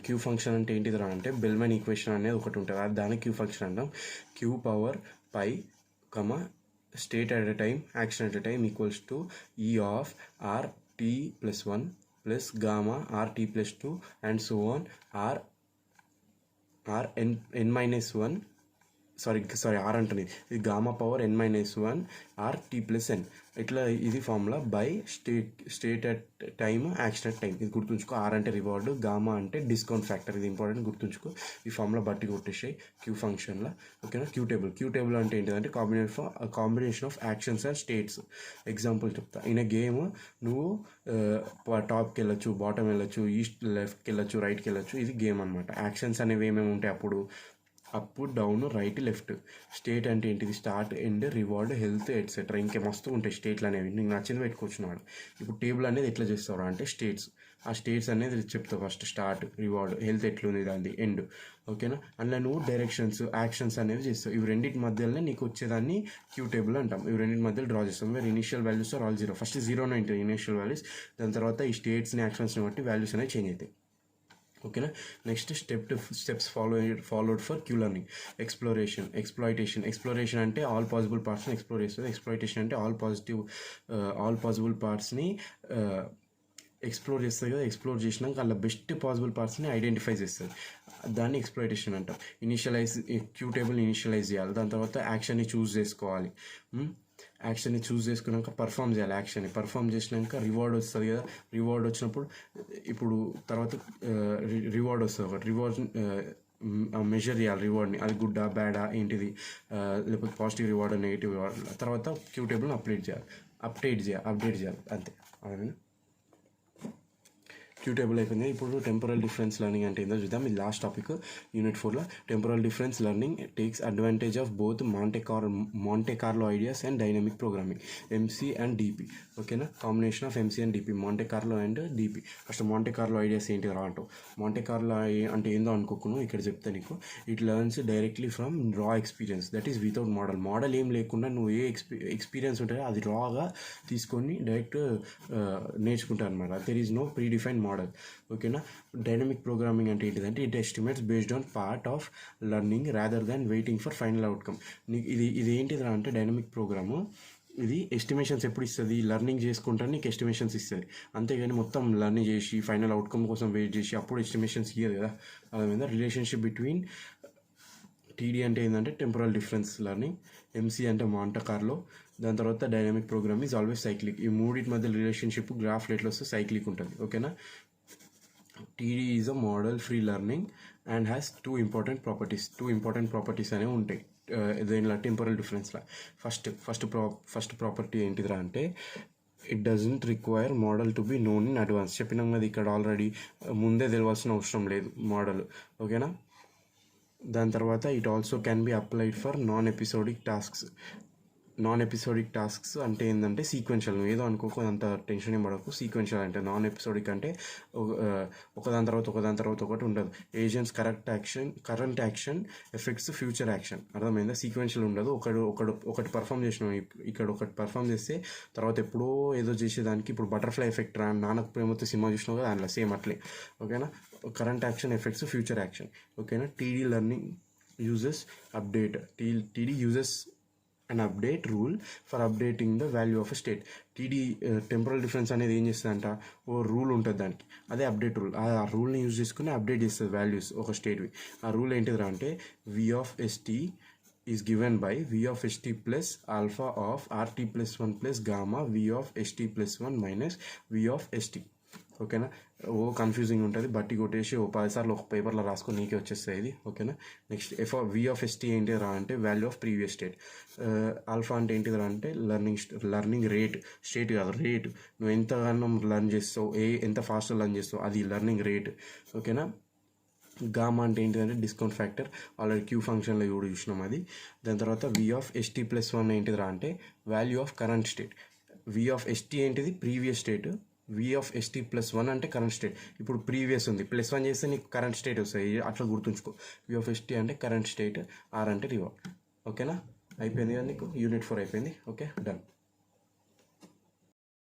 [SPEAKER 1] క్యూ ఫంక్షన్ అంటే ఏంటిదిరా అంటే బెల్మెన్ ఈక్వేషన్ అనేది ఒకటి ఉంటుంది, అది దాన్ని క్యూ ఫంక్షన్ అంటాం. Q power pi state at a time, action at a time equals to E of R t plus 1 plus gamma R t plus 2 and so on R N minus 1 R అంటుంది, ఇది gamma power n-1 R t plus N. ఇట్లా ఇది formula by state at time, action at time. ఇది గుర్తుంచుకో. R అంటే reward, gamma అంటే discount factor, ఇది important, గుర్తుంచుకో. ఈ ఫార్ములా బట్టి కొట్టేసాయి క్యూ ఫంక్షన్లో, ఓకేనా? క్యూ టేబుల్ అంటే ఏంటిదంటే combination of actions and states. Example చెప్తా. ఇన్ ఎ గేమ్ నువ్వు టాప్కి వెళ్ళొచ్చు, బాటమ్ వెళ్ళొచ్చు, ఈస్ట్ లెఫ్ట్కి వెళ్ళొచ్చు, రైట్కి వెళ్ళొచ్చు, ఇది గేమ్ అనమాట. యాక్షన్స్ అనేవి ఏమేమి ఉంటాయి అప్పుడు, up, down, right, left. State అంటే ఏంటిది, start, end, reward, health, etcetera. ఇంకే మస్తు ఉంటాయి స్టేట్లు అనేవి, నీకు నచ్చింది పెట్టుకొచ్చినాడు. ఇప్పుడు టేబుల్ అనేది ఎట్లా చేస్తావు అంటే స్టేట్స్, ఆ స్టేట్స్ అనేది చెప్తావు. ఫస్ట్ స్టార్ట్, రివార్డ్, హెల్త్ ఎట్లుంది దాన్ని, ఎండ్, ఓకేనా? అందులో నువ్వు డైరెక్షన్స్, యాక్షన్స్ అనేవి చేస్తావు. ఇవి రెండింటి మధ్యలోనే నీకు వచ్చేదాన్ని క్యూ టేబుల్ అంటాం. ఇవి రెండింటి మధ్యలో డ్రా చేస్తాం. వేరే initial values are all 0. First 0 ఉంటాయి ఇనిషియల్ వాల్యూస్, దాని తర్వాత ఈ స్టేట్స్ని, యాక్షన్స్ని బట్టి వాల్యూస్ అనేవి చేంజ్ అవుతాయి, ఓకేనా? Next steps followed for queue learning. Exploration అంటే ఆల్ పాసిబుల్ పార్ట్స్ని ఎక్స్ప్లోర్ చేస్తుంది. ఎక్స్ప్లాయిటేషన్ అంటే ఆల్ పాసిబుల్ పార్ట్స్ని ఎక్స్ప్లోర్ చేస్తుంది కదా. ఎక్స్ప్లోర్ చేసినాక అలా బెస్ట్ పాసిబుల్ పార్ట్స్ని ఐడెంటిఫై చేస్తుంది, దాన్ని ఎక్స్ప్లాయిటేషన్ అంటాం. క్యూ టేబుల్ ఇనిషియలైజ్ చేయాలి, దాని తర్వాత యాక్షన్ని చూస్ చేసుకోవాలి. యాక్షన్ని చూస్ చేసుకున్నాక పర్ఫామ్ చేయాలి. యాక్షన్ని పర్ఫామ్ చేసినాక రివార్డ్ వస్తుంది కదా. రివార్డ్ వచ్చినప్పుడు ఇప్పుడు తర్వాత రివార్డ్ వస్తుంది ఒకటి. రివార్డ్ మెజర్ చేయాలి రివార్డ్ని, అది గుడ్డా బ్యాడా ఏంటిది, లేకపోతే పాజిటివ్ రివార్డ్, నెగిటివ్ రివార్డ్. తర్వాత క్యూ టేబుల్ని అప్డేట్ చేయాలి అంతే. అవునా? క్యూ టేబుల్ అయిపోయింది. ఇప్పుడు టెంపరల్ డిఫరెన్స్ లెర్నింగ్ అంటే ఏందో చూద్దాం. ఇది లాస్ట్ టాపిక్ యూనిట్ 4లో. Temporal difference learning takes advantage of both Monte Carlo ideas and dynamic programming, MC and DP, ఓకేనా? Combination of MC and DP, Monte Carlo and DP. First Monte Carlo ideas ఏంటి రా అంటావు. Monte కార్లో అంటే ఏందో అనుకోకును, ఇక్కడ చెప్తే నీకు. ఇట్ లెర్న్స్ డైరెక్ట్లీ ఫ్రమ్ రా experience, that is without model ఏం లేకుండా నువ్వు ఏ ఎక్స్పీరియన్స్ ఉంటుందో అది రాగా తీసుకొని డైరెక్ట్ నేర్చుకుంటారు అనమాట. There is no pre defined model, ఓకేనా? డైనమిక్ ప్రోగ్రామింగ్ అంటే ఏంటిదంటే it estimates based on part of learning rather than waiting for final outcome. నీకు ఇది ఏంటిదా అంటే డైనమిక్ ప్రోగ్రాము, ఇది ఎస్టిమేషన్స్ ఎప్పుడు ఇస్తుంది, లెర్నింగ్ చేసుకుంటాను నీకు ఎస్టిమేషన్స్ ఇస్తుంది, అంతేగాని మొత్తం లెర్నింగ్ చేసి ఫైనల్ అవుట్కమ్ కోసం వెయిట్ చేసి అప్పుడు ఎస్టిమేషన్స్ ఇయ్యదు కదా. అదేవిధంగా రిలేషన్షిప్ బిట్వీన్ టీడీ అంటే ఏంటంటే టెంపరల్ డిఫరెన్స్ లెర్నింగ్, ఎంసీ అంటే మాంటే కార్లో, దాని తర్వాత dynamic program is always cyclic. ఈ మూడింటి మధ్య రిలేషన్షిప్ గ్రాఫ్ ఎట్లా వస్తే సైక్లిక్ ఉంటుంది, ఓకేనా? TD is a model free learning and has two important properties అనేవి ఉంటాయి దీనిలో టెంపరల్ డిఫరెన్స్లో. ఫస్ట్ ప్రాపర్టీ ఏంటిదిరా అంటే it doesn't require model to be known in advance. చెప్పినాం కదా ఇక్కడ ఆల్రెడీ, ముందే తెలియాల్సిన అవసరం లేదు మోడల్, ఓకేనా? దాని తర్వాత it also can be applied for non episodic tasks అంటే ఏంటంటే సీక్వెన్షియల్. నువ్వు ఏదో అనుకోకు, అంత టెన్షన్ ఏం పడకు. సీక్వెన్షియల్ అంటే నాన్ ఎపిసోడిక్ అంటే ఒకదాని తర్వాత ఒకటి ఉండదు. Agents current action effects future action, అర్థమైందా? సీక్వెన్షియల్ ఉండదు. ఒకటి పర్ఫామ్ చేసినావు, ఇక్కడ ఒకటి పర్ఫామ్ చేస్తే తర్వాత ఎప్పుడో ఏదో చేసేదానికి. ఇప్పుడు butterfly effect Nannaku Prematho cinema చూసినావు కదా, దాంట్లో సేమ్ అట్లే, ఓకేనా? Current action effects future action, ఓకేనా? TD learning uses update. TD uses an update rule for updating the value of a state. TD temporal difference అనేది ఏం చేస్తుందంట, ఓ రూల్ ఉంటుంది దానికి, అదే అప్డేట్ రూల్. ఆ రూల్ని యూజ్ చేసుకుని అప్డేట్ చేస్తుంది వాల్యూస్ ఒక స్టేట్వి. ఆ రూల్ ఏంటిదిరా అంటే v of st is given by v of st plus alpha of rt plus 1 plus gamma v of st plus 1 minus v of st. ఓకేనా, ఓ కన్ఫ్యూజింగ్ ఉంటుంది, బట్టి కొట్టేసి ఓ 10 సార్లు ఒక పేపర్లో రాసుకొని నీకే వచ్చేస్తాయి ఇది. ఓకేనా, నెక్స్ట్ v of st ఏంటిది రా అంటే value of previous state. Alpha అంటే ఏంటిది రా అంటే లర్నింగ్ రేట్, స్టేట్ కాదు రేట్, నువ్వు ఎంతగానో లర్న్ చేస్తావు, ఎంత ఫాస్ట్గా లర్న్ చేస్తావు అది లర్నింగ్ రేట్. ఓకేనా, గామా అంటే ఏంటిదంటే డిస్కౌంట్ ఫ్యాక్టర్, ఆల్రెడీ క్యూ ఫంక్షన్లో కూడా చూసినాం అది. దాని తర్వాత v of st plus 1 ఏంటిది రా అంటే value of current state. v of st ఏంటిది previous state, v of st plus 1 అంటే కరెంట్ స్టేట్. ఇప్పుడు ప్రీవియస్ ఉంది, +1 చేస్తే నీకు కరెంట్ స్టేట్ వస్తాయి, అట్లా గుర్తుంచుకో. v of st అంటే కరెంట్ స్టేట్, r అంటే రివార్డ్. ఓకేనా, అయిపోయింది కదా నీకు యూనిట్ 4 అయిపోయింది. Okay, done.